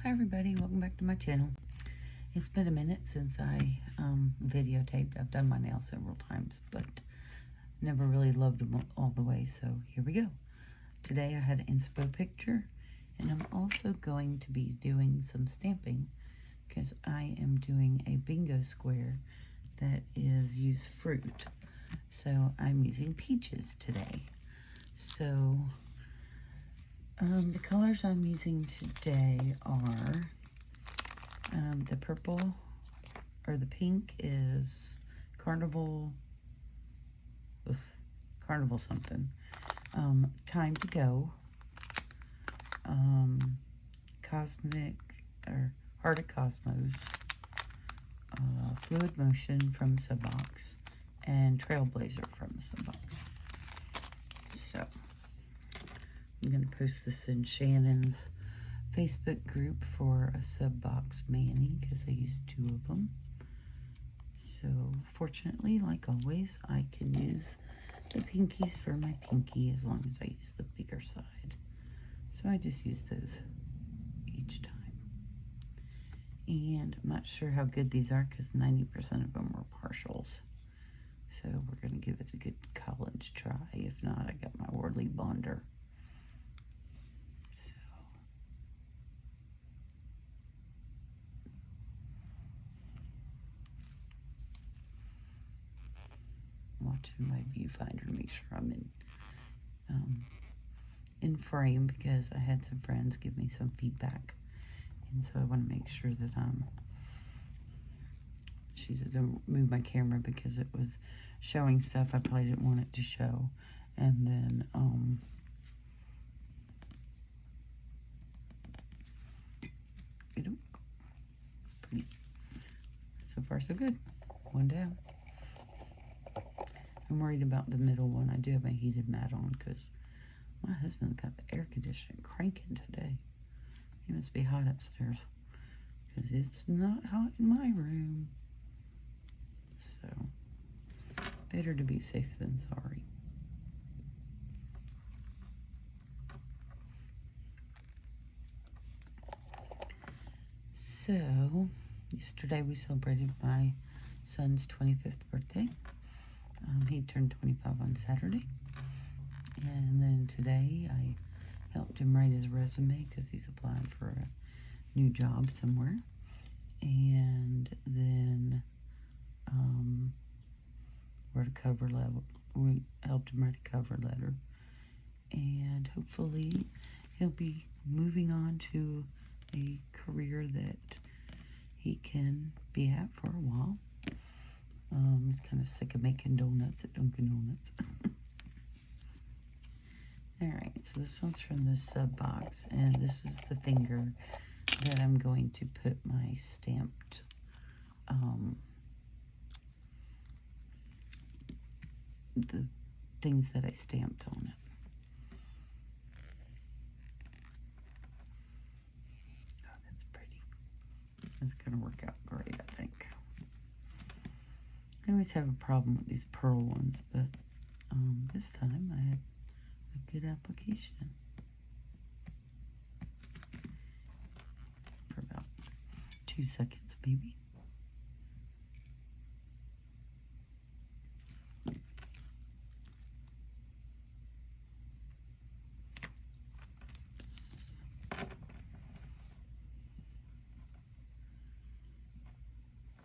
Hi everybody, welcome back to my channel. It's been a minute since I videotaped. I've done my nails several times, but never really loved them all the way, so here we go. Today I had an inspo picture, and I'm also going to be doing some stamping because I am doing a bingo square that is use fruit. So I'm using peaches today. So the colors I'm using today are the purple, or the pink is Carnival, Carnival something, Time to Go, Cosmic, or Heart of Cosmos, Fluid Motion from Subbox, and Trailblazer from Subbox. So I'm going to post this in Shannon's Facebook group for a Subbox Manny because I used 2 of them. So fortunately, like always, I can use the pinkies for my pinky as long as I use the bigger side. So I just use those each time. And I'm not sure how good these are because 90% of them were partials. So we're going to give it a good college try. If not, I got my Worley Bonder. Watching my viewfinder to make sure I'm in frame because I had some friends give me some feedback, and so I want to make sure that she said don't move my camera because it was showing stuff I probably didn't want it to show, and then it's pretty. So far so good. One down. I'm worried about the middle one. I do have my heated mat on because my husband got the air conditioning cranking today. He must be hot upstairs because it's not hot in my room. So, better to be safe than sorry. So, yesterday we celebrated my son's 25th birthday. He turned 25 on Saturday, and then today I helped him write his resume because he's applying for a new job somewhere, and then wrote a cover letter. We helped him write a cover letter, and hopefully he'll be moving on to a career that he can be at for a while. He's kind of sick of making donuts at Dunkin' Donuts. Alright, so this one's from the Subbox, and this is the finger that I'm going to put my stamped, the things that I stamped on it. Oh, that's pretty. That's going to work out great, I think. I always have a problem with these pearl ones, but this time I had a good application for about 2 seconds, maybe.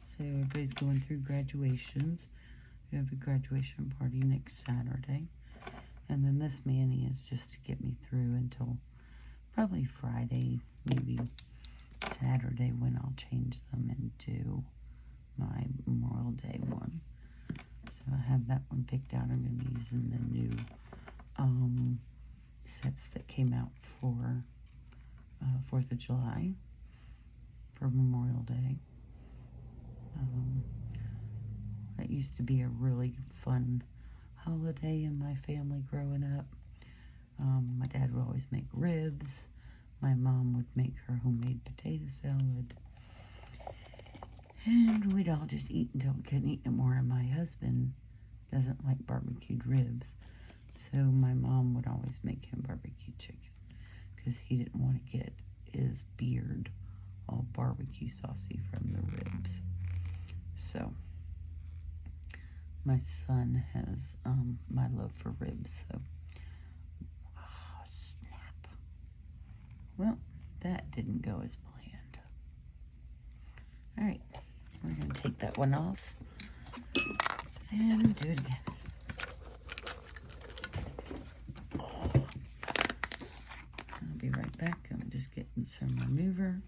So everybody's going through graduations. We have a graduation party next Saturday. And then this Manny is just to get me through until probably Friday, maybe Saturday, when I'll change them into my Memorial Day one. So I have that one picked out. I'm going to be using the new sets that came out for 4th of July for Memorial Day. That used to be a really fun holiday in my family growing up. My dad would always make ribs. My mom would make her homemade potato salad. And we'd all just eat until we couldn't eat no more. And my husband doesn't like barbecued ribs. So my mom would always make him barbecue chicken because he didn't want to get his beard barbecue saucy from the ribs. So my son has my love for ribs, so oh, snap. Well, that didn't go as planned. All right, we're gonna take that one off and do it again. I'll be right back. I'm just getting some remover.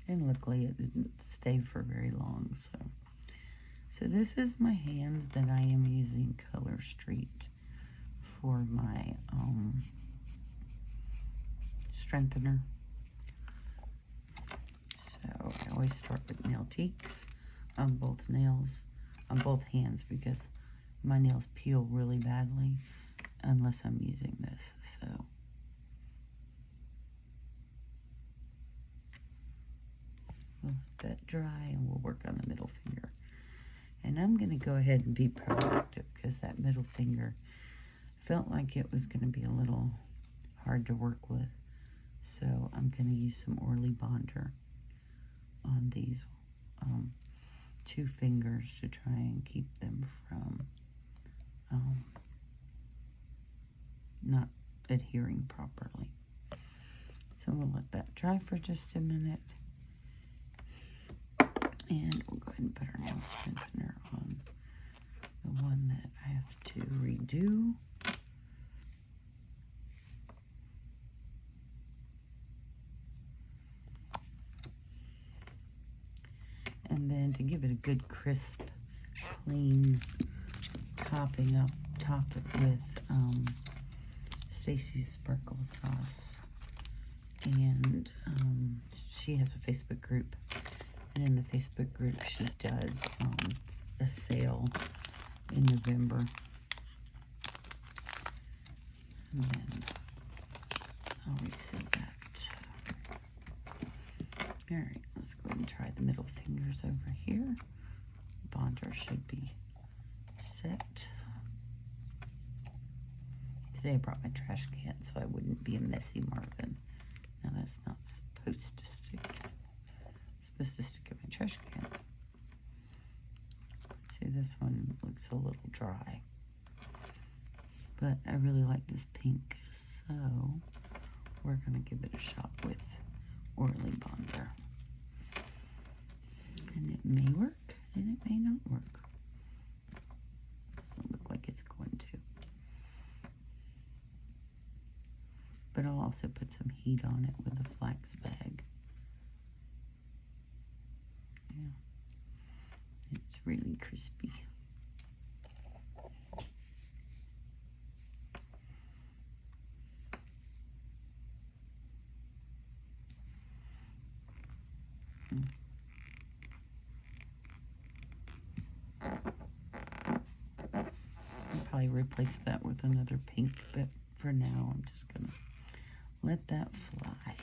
And luckily it didn't stay for very long, so this is my hand that I am using Colorstreet for my strengthener. So I always start with nail teaks on both nails, on both hands, because my nails peel really badly unless I'm using this. So we'll let that dry and we'll work on the middle finger. And I'm going to go ahead and be proactive because that middle finger felt like it was going to be a little hard to work with. So I'm going to use some Orly Bonder on these two fingers to try and keep them from not adhering properly. So we'll let that dry for just a minute. And we'll go ahead and put our nail strengthener on the one that I have to redo. And then to give it a good crisp, clean topping up, top it with Stacy's sparkle sauce. And she has a Facebook group. And in the Facebook group, she does a sale in November. And then I'll reset that. All right, let's go ahead and try the middle fingers over here. Bonder should be set. Today I brought my trash can so I wouldn't be a messy Marvin. Now that's not supposed to stick. Supposed to stick in my trash can. See, this one looks a little dry, but I really like this pink, so we're gonna give it a shot with Orly Bonder. And it may work, and it may not work. Doesn't look like it's going to. But I'll also put some heat on it with a flax bag. It's really crispy. I'll probably replace that with another pink, but for now I'm just gonna let that fly.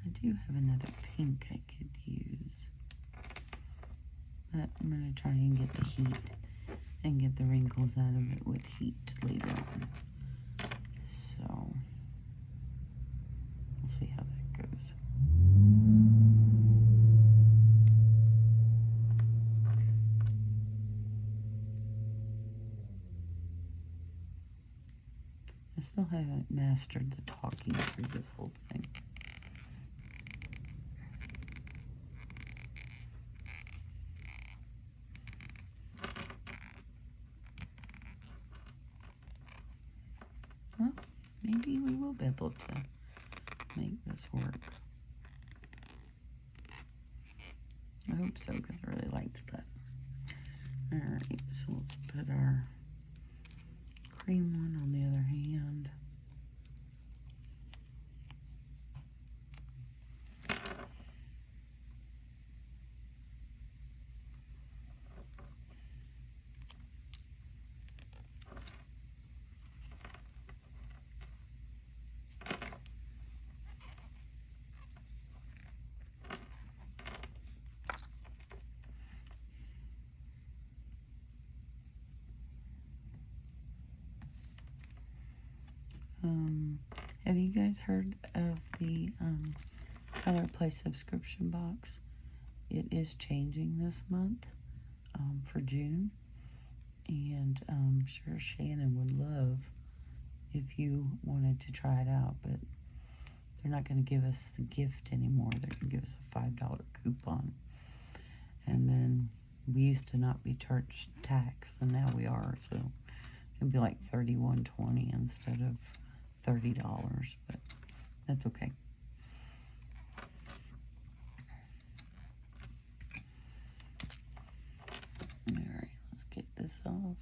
I do have another pink I could use, but I'm going to try and get the heat and get the wrinkles out of it with heat later on. So we'll see how that goes. I still haven't mastered the talking through this whole thing. Well, maybe we will be able to make this work. I hope so, because I really liked that. Alright, so let's put our cream one on the other hand. you guys heard of the Color Play subscription box? It is changing this month for June. And I'm sure Shannon would love if you wanted to try it out, but they're not going to give us the gift anymore. They're going to give us a $5 coupon. And then we used to not be charged tax, and now we are, so it'd be like $31.20 instead of $30, but that's okay. All right, let's get this off.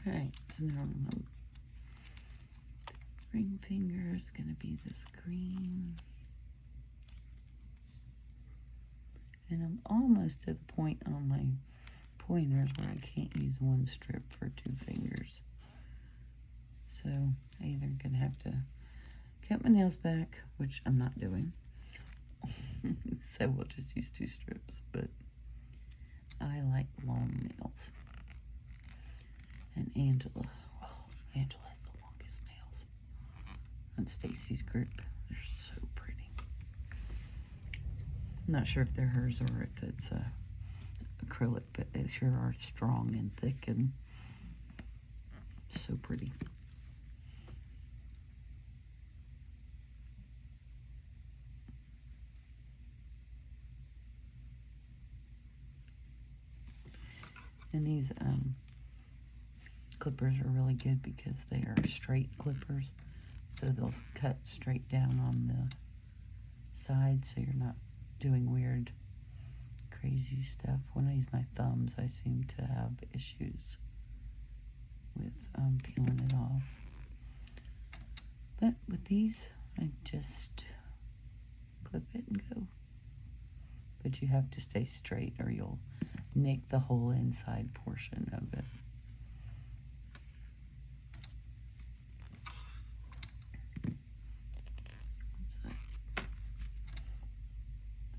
Okay, so now the ring finger is going to be this green. And I'm almost to the point on my pointers where I can't use one strip for 2 fingers. So I either going to have to cut my nails back, which I'm not doing. So we'll just use 2 strips, but I like long nails. And Angela, oh, Angela has the longest nails. And Stacy's grip, they're so pretty. I'm not sure if they're hers or if it's acrylic, but they sure are strong and thick and so pretty. And these clippers are really good because they are straight clippers, so they'll cut straight down on the side, so you're not doing weird crazy stuff. When I use my thumbs, I seem to have issues with peeling it off. But with these, I just clip it and go. But you have to stay straight or you'll nick the whole inside portion of it.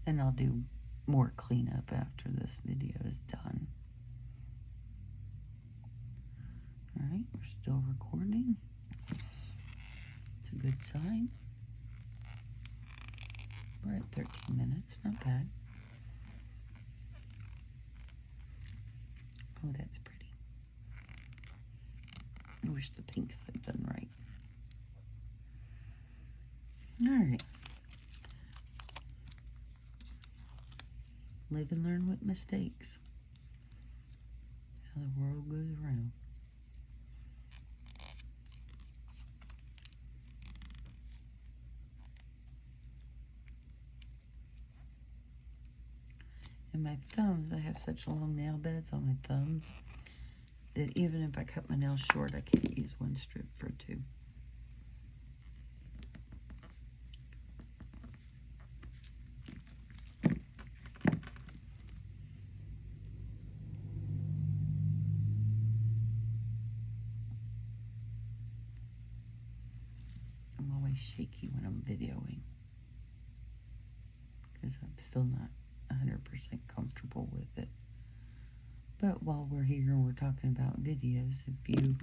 And I'll do more cleanup after this video is done. Alright, we're still recording. It's a good sign. We're at 13 minutes, not bad. Oh, that's pretty. I wish the pinks had done right. Alright. Live and learn with mistakes. How the world goes around. And my thumbs, I have such long nail beds on my thumbs that even if I cut my nails short, I can't use one strip for 2. I'm always shaky when I'm videoing because I'm still not 100% comfortable with it. But while we're here and we're talking about videos, if you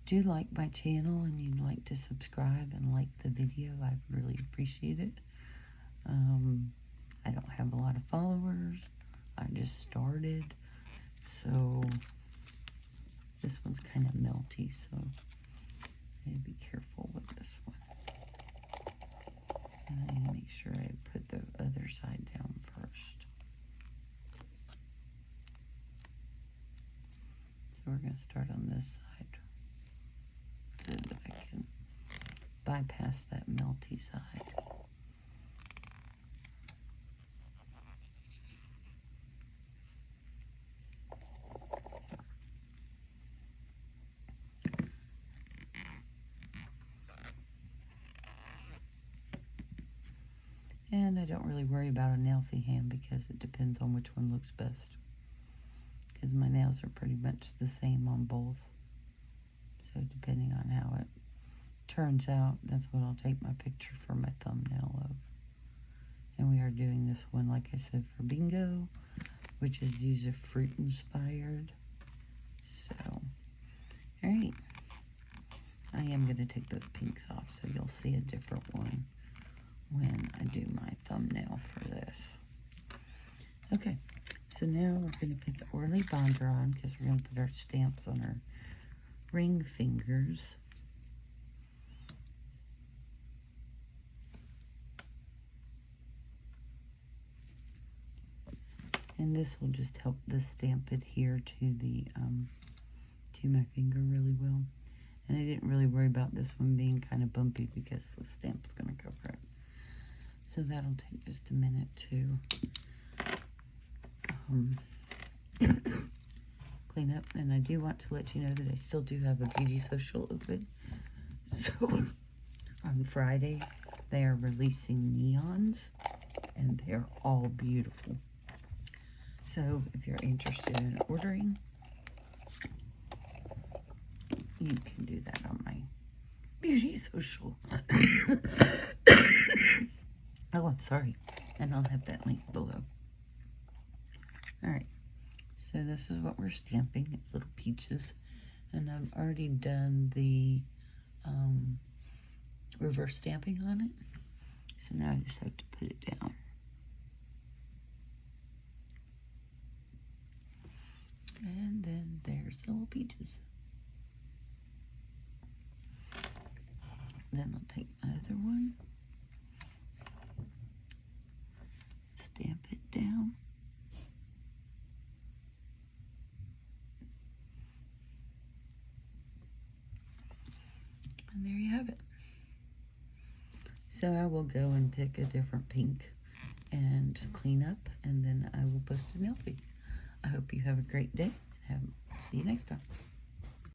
do like my channel and you'd like to subscribe and like the video, I'd really appreciate it. I don't have a lot of followers. I just started, so this one's kind of melty, so I need to be careful with this one. And I need to make sure I put the other side down first. So we're going to start on this side so that I can bypass that melty side. And I don't really worry about a nail-fee hand because it depends on which one looks best. Because my nails are pretty much the same on both. So depending on how it turns out, that's what I'll take my picture for my thumbnail of. And we are doing this one, like I said, for bingo, which is user fruit inspired. So, all right. I am going to take those pinks off so you'll see a different one when I do my thumbnail for this. Okay, so now we're going to put the Orly Bonder on because we're going to put our stamps on our ring fingers. And this will just help the stamp adhere to the to my finger really well. And I didn't really worry about this one being kind of bumpy because the stamp's going to cover it. So that'll take just a minute to clean up. And I do want to let you know that I still do have a beauty social open. So on Friday, they are releasing neons, and they're all beautiful. So if you're interested in ordering, you can do that on my beauty social. Oh, I'm sorry. And I'll have that link below. Alright. So this is what we're stamping. It's little peaches. And I've already done the reverse stamping on it. So now I just have to put it down. And then there's the little peaches. Then I'll take my other one, stamp it down, and there you have it. So I will go and pick a different pink and clean up, and then I will post a nail piece. I hope you have a great day, and see you next time.